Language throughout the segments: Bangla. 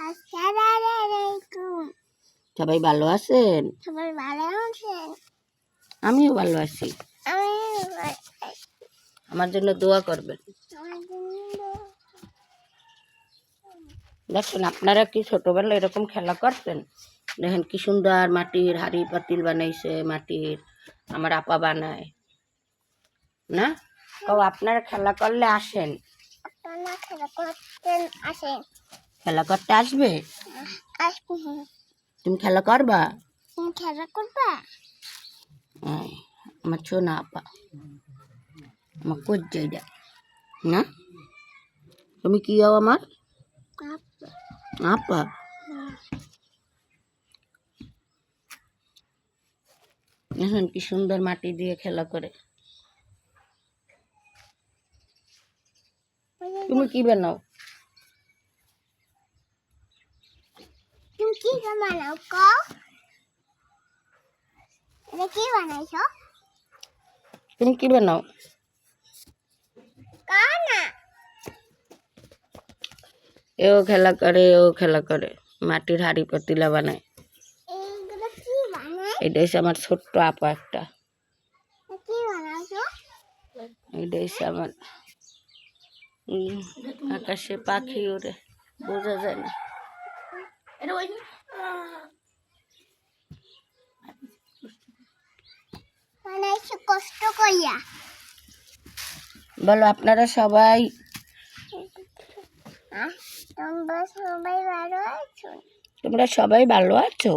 আসসালামালাইকুম। সবাই ভালো আছেন? সবাই ভালো আছেন? আমিও ভালো আছি। আমি আমার জন্য দোয়া করবেন। দেখেন, আপনারা কি ছোটবেলায় এরকম খেলা করতেন? দেখেন কি সুন্দর মাটির হাড়ি পাতিল বানাইছে, মাটির। আমার আপা বানায় না? আপনারা খেলা করলে আসেন। আপনারা খেলা করতেন, আসেন। খেলা করতে আসবে? আসবো। তুমি খেলা করবা? তুমি খেলা করবা? আমার ছোনা আপা, আমার কজ্জাই দেয় না। তুমি কি হও আমার? আপা। এখন কি সুন্দর মাটি দিয়ে খেলা করে। তুমি কি বানাও? তুমি কি বানাও কও? এটা কি বানাইছো? তুমি কি বানাও? কানা এও খেলা করে, ও খেলা করে, মাটির হাড়ি পাতিলা বানায়। এইগুলো কি বানায়? এটা হচ্ছে আমার ছোট্ট আপা একটা। কি বানাইছো? এটা হচ্ছে আমার আকাশে পাখি ওরে, বোঝা যায় না। বানাইছো কষ্ট কইয়া। বলো আপনারা সবাই। তোমরা সবাই ভালো আছো? তোমরা সবাই ভালো আছো?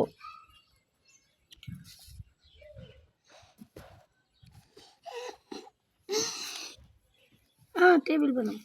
টেবিল বানাও।